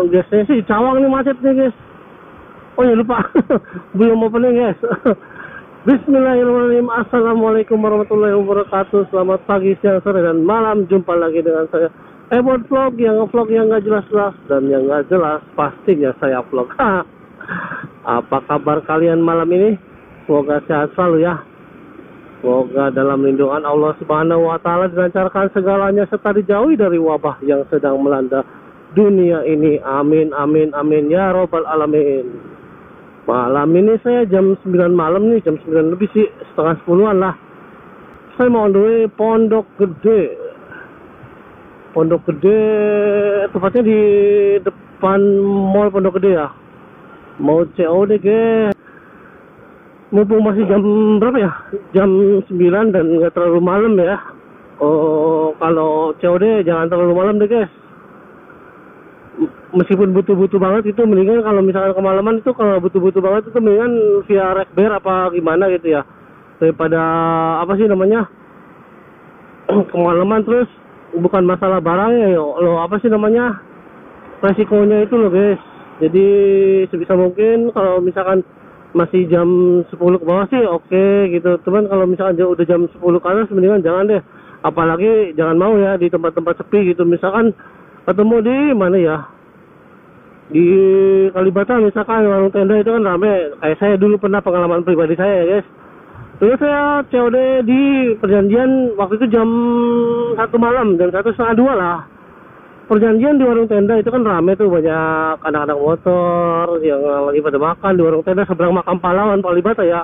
biasanya sih Cawang nih macet nih guys. Oh ya lupa, belum opening guys. Bismillahirrahmanirrahim. Assalamualaikum warahmatullahi wabarakatuh. Selamat pagi, siang, sore, dan malam. Jumpa lagi dengan saya Ebon Vlog, yang vlog yang gak jelas-jelas dan yang gak jelas pastinya saya vlog. Apa kabar kalian malam ini? Semoga sehat selalu ya. Semoga dalam lindungan Allah Subhanahu wa Ta'ala dilancarkan segalanya serta dijauhi dari wabah yang sedang melanda dunia ini. Amin, amin, amin ya robbal alamin. Malam ini saya jam 9 malam nih, jam 9 lebih sih, setengah 10-an lah. Saya mau on the way Pondok Gede. Pondok Gede, tepatnya di depan mall Pondok Gede ya. Mau COD guys. Mumpung masih jam berapa ya? Jam 9 dan nggak terlalu malam ya. Oh, kalau COD jangan terlalu malam deh guys. Meskipun butuh-butuh banget itu mendingan kalau misalkan kemalaman itu, kalau butuh-butuh banget itu mendingan via Rekber apa gimana gitu ya. Daripada apa sih namanya? Kemalaman terus bukan masalah barangnya ya. Lo apa sih namanya? Resikonya itu loh guys. Jadi sebisa mungkin kalau misalkan masih jam 10 ke bawah sih oke gitu. Cuman kalau misalkan udah jam 10 ke atas mendingan jangan deh. Apalagi jangan mau ya di tempat-tempat sepi gitu. Misalkan ketemu di mana ya? Di Kalibata misalkan warung tenda itu kan rame. Kayak saya dulu pernah pengalaman pribadi saya ya guys. Dulu saya COD di perjanjian waktu itu jam 1 malam, jam 1 setengah 2 lah. Perjanjian di warung tenda itu kan rame tuh, banyak anak-anak motor yang lagi pada makan di warung tenda seberang makam pahlawan Kalibata ya.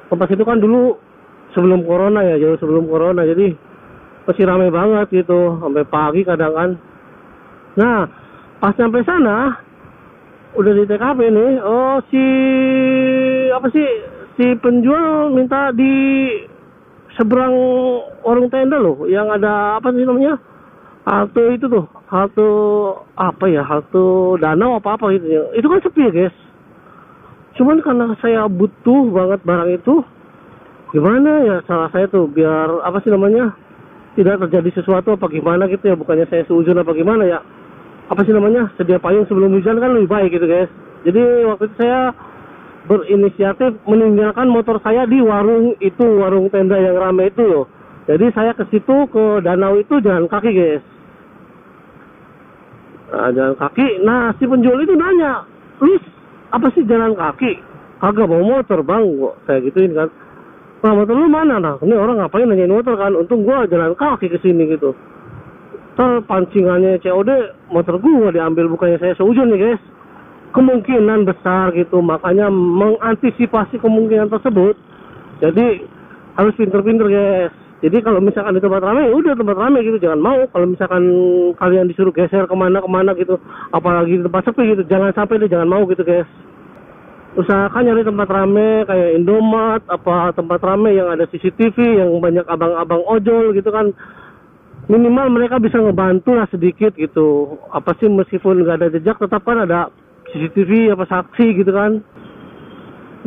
Tempat itu kan dulu sebelum corona ya, jauh sebelum corona, jadi masih rame banget gitu sampai pagi kadang kan. Nah pas sampai sana udah di TKP nih, oh si penjual minta di seberang warung tenda loh yang ada apa sih namanya, halte itu tuh, halte apa ya, halte danau apa gitu ya. Itu kan sepi ya guys. Cuman karena saya butuh banget barang itu, gimana ya salah saya tuh biar apa sih namanya, tidak terjadi sesuatu apa gimana gitu ya. Bukannya saya seujun apa gimana ya, apa sih namanya, sedia payung sebelum hujan kan lebih baik gitu guys. Jadi waktu itu saya berinisiatif meninggalkan motor saya di warung itu, warung tenda yang ramai itu loh. Jadi saya ke situ, ke danau itu jalan kaki guys. Nah, jalan kaki. Nah si penjual itu nanya, "Lu apa sih jalan kaki? Kagak bawa motor bang?" Kok saya gituin kan. "Nah motor lu mana?" Nah ini orang ngapain nanyain motor kan. Untung gua jalan kaki ke sini gitu. Pancingannya COD motor gua diambil, bukannya saya seujun nih guys. Kemungkinan besar gitu, makanya mengantisipasi kemungkinan tersebut. Jadi harus pinter-pinter guys. Jadi kalau misalkan di tempat ramai, ya udah tempat ramai gitu, jangan mau. Kalau misalkan kalian disuruh geser kemana-kemana gitu, apalagi di tempat sepi gitu, jangan sampai deh, jangan mau gitu guys. Usahakan nyari tempat ramai kayak Indomaret, apa tempat ramai yang ada CCTV, yang banyak abang-abang ojol gitu kan. Minimal mereka bisa ngebantu lah sedikit gitu. Apa sih, meskipun nggak ada jejak tetap kan ada CCTV apa saksi gitu kan.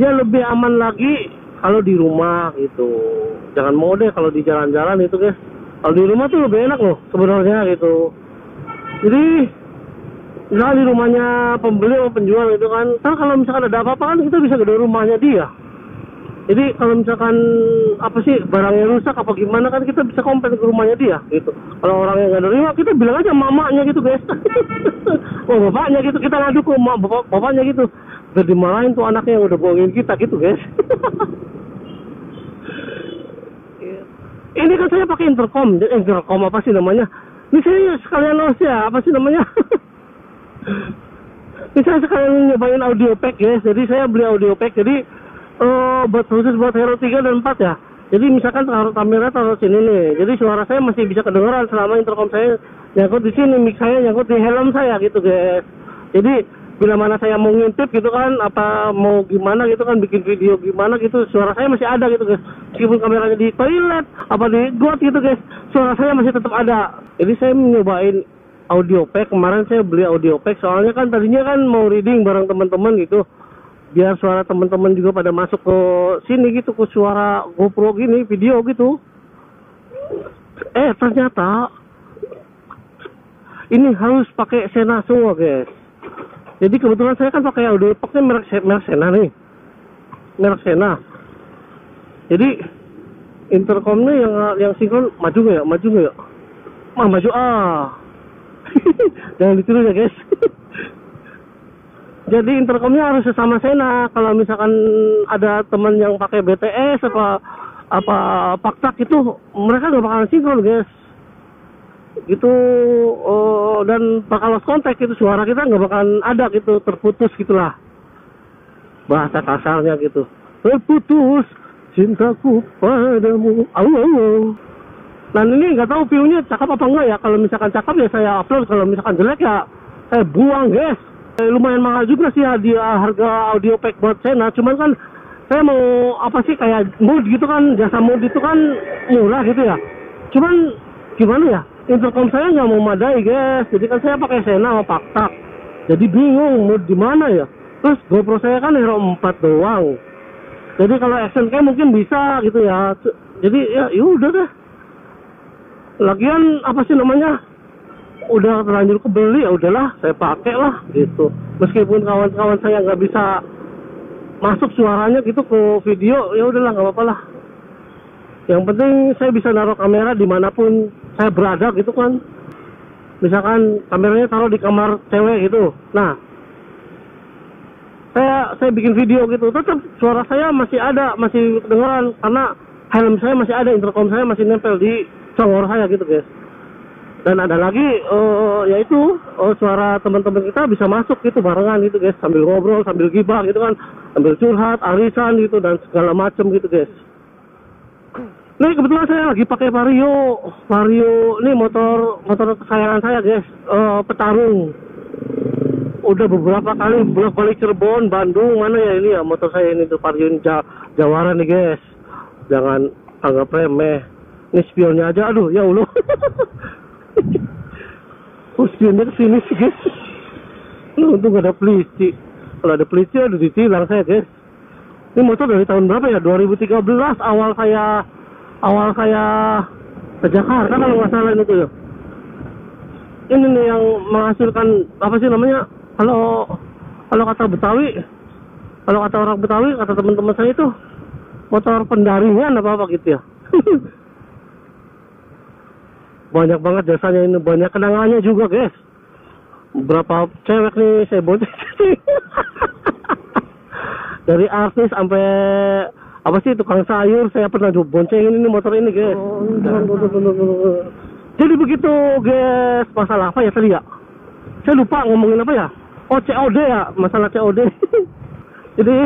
Ya lebih aman lagi kalau di rumah gitu. Jangan mau deh kalau di jalan-jalan itu guys. Kalau di rumah tuh lebih enak loh sebenarnya gitu. Jadi misalnya di rumahnya pembeli atau penjual gitu kan, kalau misalkan ada apa-apa kan kita bisa ke rumahnya dia. Jadi kalau misalkan apa sih barangnya rusak apa gimana kan kita bisa komplain ke rumahnya dia gitu. Kalau orang yang nggak nerima kita bilang aja mamanya gitu guys. Oh bapaknya gitu, kita ngadu ke bapaknya gitu. Udah dimarahin tuh anaknya yang udah bohongin kita gitu guys. Ini kan saya pakai intercom apa sih namanya? Ini saya sekalian ya apa sih namanya? Ini saya sekalian nyobain audio pack guys. Jadi saya beli audio pack jadi buat khusus buat Hero 3 dan 4 ya. Jadi misalkan taruh kamera taruh sini nih. Jadi suara saya masih bisa kedengeran selama intercom saya nyangkut di sini, mic saya nyangkut di helm saya gitu guys. Jadi bila mana saya mau ngintip gitu kan, apa mau gimana gitu kan, bikin video gimana gitu, suara saya masih ada gitu guys. Meskipun kameranya di toilet apa di got gitu guys, suara saya masih tetap ada. Jadi saya nyobain audio pack. Kemarin saya beli audio pack soalnya kan tadinya kan mau reading bareng teman-teman gitu, biar suara teman-teman juga pada masuk ke sini gitu, ke suara GoPro gini, video gitu. Ternyata ini harus pakai Sena semua guys. Jadi kebetulan saya kan pakai audio box merek Sena nih, merek Sena. Jadi intercomnya yang sinkron maju nggak ya? Maju jangan ditiru ya guys. Jadi intercomnya harus sesama Sena. Kalau misalkan ada teman yang pakai BTS apa Paktak itu, mereka nggak bakalan sinkron guys. Gitu. Dan bakal lost contact itu, suara kita nggak bakalan ada gitu, terputus gitulah bahasa kasarnya gitu. Terputus cintaku padamu. Nah ini nggak tahu view-nya cakep apa enggak ya. Kalau misalkan cakep ya saya upload, kalau misalkan jelek ya saya buang guys. Lumayan mahal juga sih harga audio pack buat Sena. Cuman kan saya mau apa sih, kayak mood gitu kan, jasa mood itu kan murah gitu ya. Cuman gimana ya, intercom saya nggak mau madai guys. Jadi kan saya pakai Sena sama Paktak, jadi bingung mood di mana ya. Terus GoPro saya kan Hero 4 doang. Jadi kalau action cam mungkin bisa gitu ya. Jadi ya udah deh. Lagian apa sih namanya, udah terlanjur kebeli, ya udahlah saya pakai lah gitu. Meskipun kawan-kawan saya nggak bisa masuk suaranya gitu ke video, ya udahlah nggak apa-apa lah. Yang penting saya bisa naruh kamera dimanapun saya berada gitu kan. Misalkan kameranya taruh di kamar cewek gitu, nah saya bikin video gitu, tetap suara saya masih ada, masih kedengeran, karena helm saya masih ada, intercom saya masih nempel di congor saya gitu guys. Dan ada lagi yaitu suara teman-teman kita bisa masuk gitu barengan gitu guys, sambil ngobrol, sambil gibah gitu kan, sambil curhat, arisan gitu dan segala macam gitu guys. Nih kebetulan saya lagi pakai Vario ini motor kesayangan saya guys, Petarung. Udah beberapa kali bolak-balik Cirebon, Bandung, mana ya ini ya motor saya ini tuh Vario Jawara nih guys. Jangan anggap remeh. Ini spionnya aja, aduh ya Allah. Spionnya kesini sih guys. Untung gak ada polisi. Kalau ada polisi aduh ditilang saya guys. Ini motor dari tahun berapa ya? 2013 awal saya ke Jakarta kalau nggak salah itu ya. Ini nih yang menghasilkan apa sih namanya? Kalau kata Betawi, kalau kata orang Betawi, kata teman-teman saya itu motor pendaringan apa gitu ya. Banyak banget jasanya ini, banyak kenangannya juga guys. Berapa cewek nih saya bonceng. Dari artis sampai apa sih tukang sayur, saya pernah boncengin ini motor ini guys. Jadi begitu guys, masalah apa ya tadi ya? Saya lupa ngomongin apa ya? Oh COD ya, masalah COD. Jadi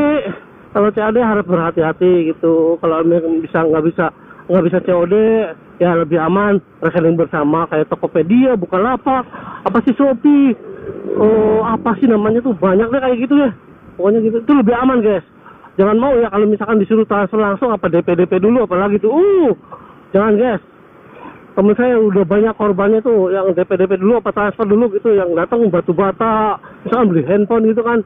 kalau COD harus berhati-hati gitu. Kalau nggak bisa COD ya lebih aman rekening bersama kayak Tokopedia, Bukalapak, apa sih Shopee, apa sih namanya tuh, banyak deh kayak gitu ya. Pokoknya gitu, itu lebih aman guys. Jangan mau ya kalau misalkan disuruh transfer langsung, apa DP dulu apalagi tuh. Jangan guys. Temen saya udah banyak korbannya tuh, yang DP dulu apa transfer dulu gitu, yang datang batu bata, misalkan beli handphone gitu kan,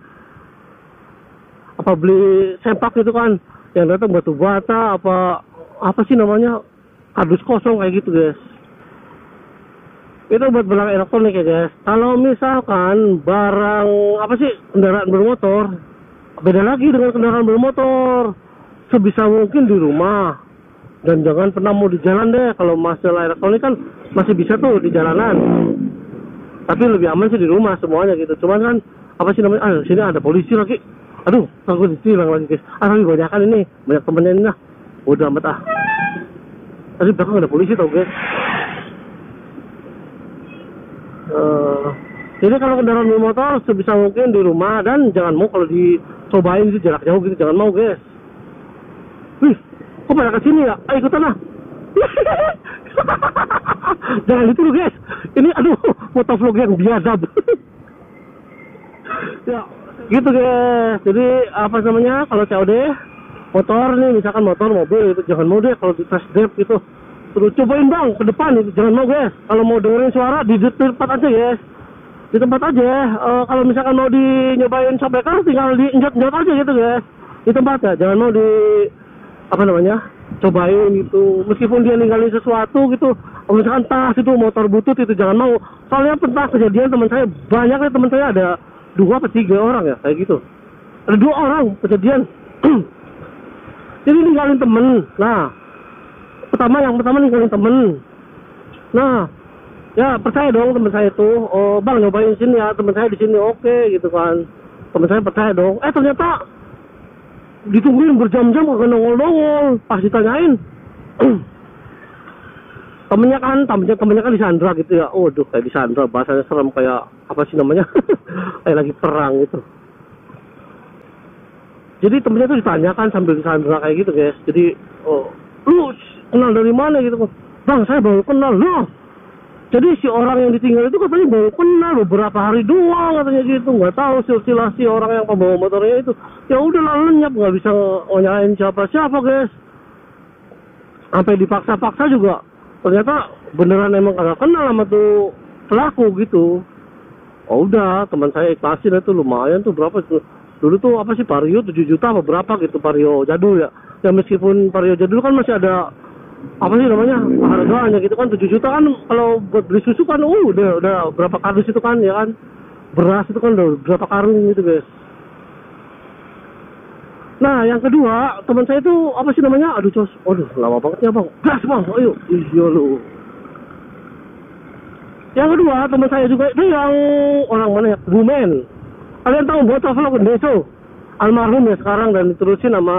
apa beli sempak gitu kan, yang datang batu bata, apa sih namanya, kardus kosong kayak gitu guys. Itu buat barang elektronik ya guys. Kalau misalkan barang apa sih, kendaraan bermotor, beda lagi dengan kendaraan bermotor. Sebisa mungkin di rumah. Dan jangan pernah mau di jalan deh. Kalau masalah elektronik kan masih bisa tuh di jalanan. Tapi lebih aman sih di rumah semuanya gitu. Cuman kan apa sih namanya? Sini ada polisi lagi. Aduh, takut ditilang lagi guys. Tapi banyak kan ini, banyak temennya ini lah. Udah amat ah. Tadi belakang ada polisi tau guys. Jadi kalau kendaraan bermotor sebisa mungkin di rumah, dan jangan mau kalau dicobain itu jarak jauh gitu, jangan mau guys. Wih, kok pada kesini ya? Ayo ikutan lah. Jangan itu loh guys. Ini aduh, motovlog yang biadab. Ya, gitu guys. Jadi apa namanya, kalau COD motor nih, misalkan motor, mobil itu jangan mau deh kalau di test drive gitu. Terus cobain bang ke depan itu, jangan mau guys. Kalau mau dengerin suara di tempat aja guys. Di tempat aja. Kalau misalkan mau nyobain shopbacker, tinggal diinjat-injat aja gitu guys. Di tempat ya, jangan mau apa namanya, cobain gitu. Meskipun dia ninggalin sesuatu gitu, misalkan tas itu, motor butut itu jangan mau. Soalnya pernah kejadian teman saya, banyak ya teman saya ada 2 apa 3 orang ya kayak gitu. Ada 2 orang kejadian. Jadi ninggalin temen. Nah, yang pertama ninggalin temen. Nah, ya percaya dong teman saya itu. Oh bang, nyobain sini ya, teman saya di sini, oke gitu kan. Teman saya percaya dong. Ternyata ditungguin berjam-jam kagak nongol-nongol. Pas ditanyain, temennya kan disandra gitu ya. Waduh, kayak disandra, bahasanya serem, kayak apa sih namanya? Kayak lagi perang gitu. Jadi temennya tuh ditanyakan sambil disandra kayak gitu guys. Jadi, lu kenal dari mana gitu? Bang, saya baru kenal loh. Jadi si orang yang ditinggal itu katanya baru kenal beberapa hari doang katanya gitu. Nggak tahu silsilasi orang yang pembawa motornya itu. Ya udahlah, lenyap, nggak bisa nyalain siapa guys. Sampai dipaksa-paksa juga. Ternyata beneran emang kagak kenal sama tuh pelaku gitu. Oh udah, teman saya ikhlasin itu, lumayan tuh, berapa tuh. Dulu tuh apa sih, Vario 7 juta apa berapa gitu, Vario jadul ya. Ya meskipun Vario jadul kan masih ada apa sih namanya, harganya gitu kan. 7 juta kan kalau buat beli susu kan udah berapa kardus itu kan ya kan. Beras itu kan udah berapa karung gitu guys. Nah yang kedua, teman saya itu apa sih namanya, aduh cos, waduh lama banget ya bang, gas bang, ayo, iya lu. Yang kedua teman saya juga itu yang orang mana ya, Bumen. Kalian tahu Motovlog Deso, almarhum ya sekarang, dan diterusin sama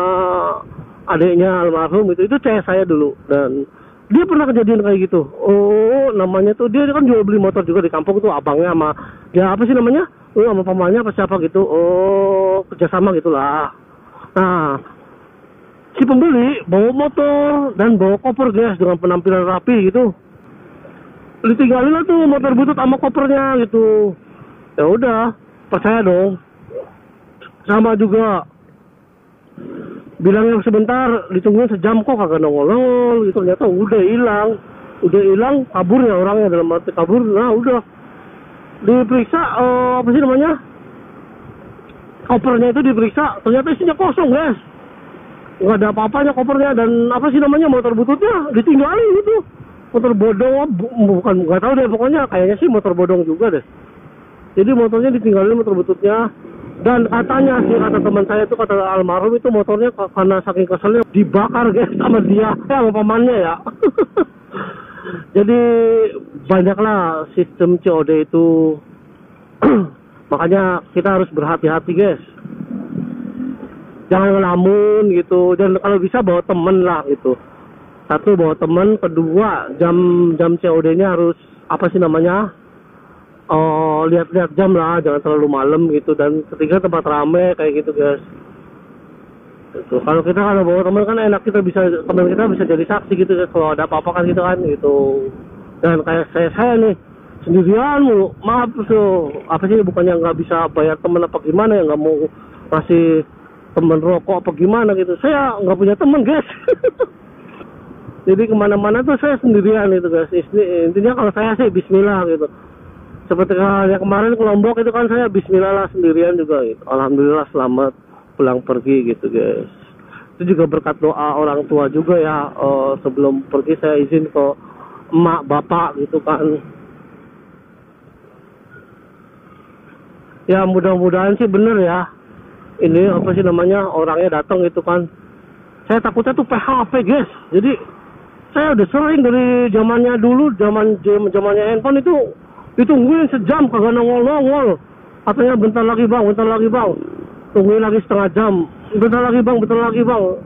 adiknya almarhum itu cewek saya dulu, dan dia pernah kejadian kayak gitu. Oh namanya tuh, dia kan jual beli motor juga di kampung tuh, abangnya sama ya apa sih namanya, sama pamannya apa siapa gitu. Oh kerjasama gitulah. Nah si pembeli bawa motor dan bawa koper guys, dengan penampilan rapi gitu. Ditinggalin lah tuh motor butut sama kopernya gitu. Ya udah, percaya dong. Sama juga bilangnya sebentar, ditungguin sejam kok kagak nongol gitu. Ternyata udah hilang, kabur ya orangnya, dalam arti kabur. Nah udah diperiksa, apa sih namanya, kopernya itu diperiksa, ternyata isinya kosong guys, nggak ada apa-apanya kopernya. Dan apa sih namanya, motor bututnya ditinggalin gitu. Motor bodong, bukan, nggak tahu deh, pokoknya kayaknya sih motor bodong juga deh. Jadi motornya ditinggalin, motor bututnya. Dan katanya sih, kata teman saya itu, kata almarhum itu, motornya karena saking keselnya dibakar guys sama dia, sama pamannya ya. Jadi banyaklah sistem COD itu. Makanya kita harus berhati-hati guys. Jangan ngelamun gitu. Dan kalau bisa bawa temen lah gitu. Satu, bawa temen. Kedua, jam COD-nya harus apa sih namanya, lihat-lihat jam lah, jangan terlalu malam gitu. Dan ketiga, tempat rame kayak gitu guys. Gitu. Kalau bawa teman kan enak, teman kita bisa jadi saksi gitu guys, kalau ada apa-apa kan gitu kan gitu. Dan kayak saya nih sendirian mulu, maaf tuh, apa sih, bukannya nggak bisa bayar temen apa gimana ya, nggak mau kasih temen rokok apa gimana gitu. Saya nggak punya temen guys. Jadi kemana-mana tuh saya sendirian gitu guys. Intinya kalau saya sih bismillah gitu. Seperti yang kemarin ke Lombok itu kan saya bismillah lah sendirian juga gitu. Alhamdulillah selamat pulang pergi gitu guys. Itu juga berkat doa orang tua juga ya. Sebelum pergi saya izin ke emak bapak gitu kan. Ya mudah-mudahan sih bener ya. Ini apa sih namanya, orangnya datang gitu kan. Saya takutnya tuh PHP guys. Jadi saya udah sering dari zamannya dulu, zamannya handphone itu ditungguin sejam kagak nongol. Katanya bentar lagi bang. Tungguin lagi setengah jam. Bentar lagi bang.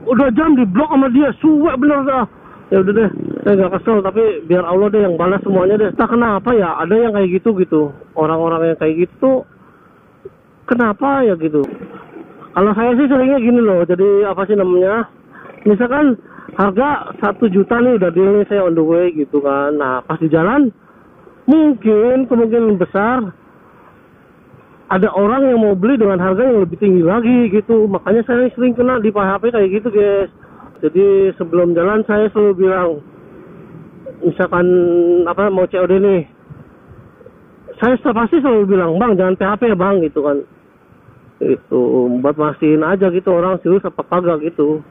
Udah jam diblok sama dia, suwe bener dah. Ya udah deh, saya nggak kesel, tapi biar Allah deh yang balas semuanya deh. Tak kenapa ya, ada yang kayak gitu. Orang-orang yang kayak gitu, kenapa ya gitu. Kalau saya sih seringnya gini loh, jadi apa sih namanya, misalkan harga 1 juta nih, udah deal nih, saya on the way gitu kan. Nah pas di jalan, kemungkinan besar ada orang yang mau beli dengan harga yang lebih tinggi lagi gitu. Makanya saya sering kena di PHP kayak gitu guys. Jadi sebelum jalan saya selalu bilang, misalkan apa mau COD nih, saya pasti selalu bilang, bang jangan PHP ya bang gitu kan. Itu buat mastiin aja gitu orang serius apa kagak gitu.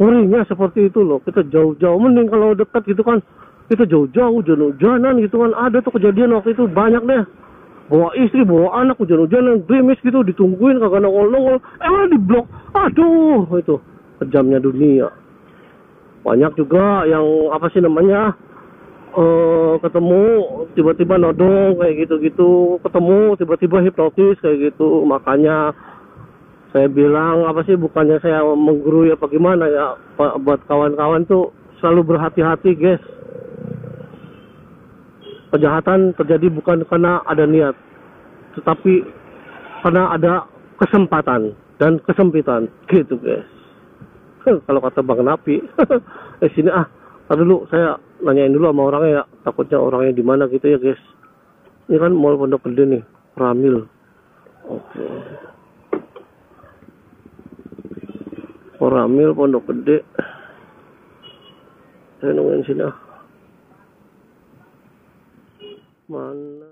Ngerinya seperti itu loh. Kita jauh-jauh, mending kalau dekat gitu kan, kita jauh-jauh hujan-hujanan gitu kan. Ada tuh kejadian waktu itu banyak deh. bawa istri, bawa anak, hujan-hujanan, gerimis gitu, ditungguin kagak nongol-nongol, di blok. Aduh, itu kejamnya dunia. Banyak juga yang apa sih namanya, ketemu tiba-tiba nodong kayak gitu-gitu, ketemu tiba-tiba hipnotis kayak gitu. Makanya saya bilang apa sih, bukannya saya menggurui apa gimana ya, buat kawan-kawan tuh selalu berhati-hati guys. Kejahatan terjadi bukan karena ada niat, tetapi karena ada kesempatan dan kesempitan gitu guys. Kalau kata Bang Napi. Sini dulu saya nanyain dulu sama orangnya ya, takutnya orangnya di mana gitu ya guys. Ini kan Mall Pondok Gede nih, Ramil. Oke. Ramil Pondok Gede. Saya nungguin sini Mana?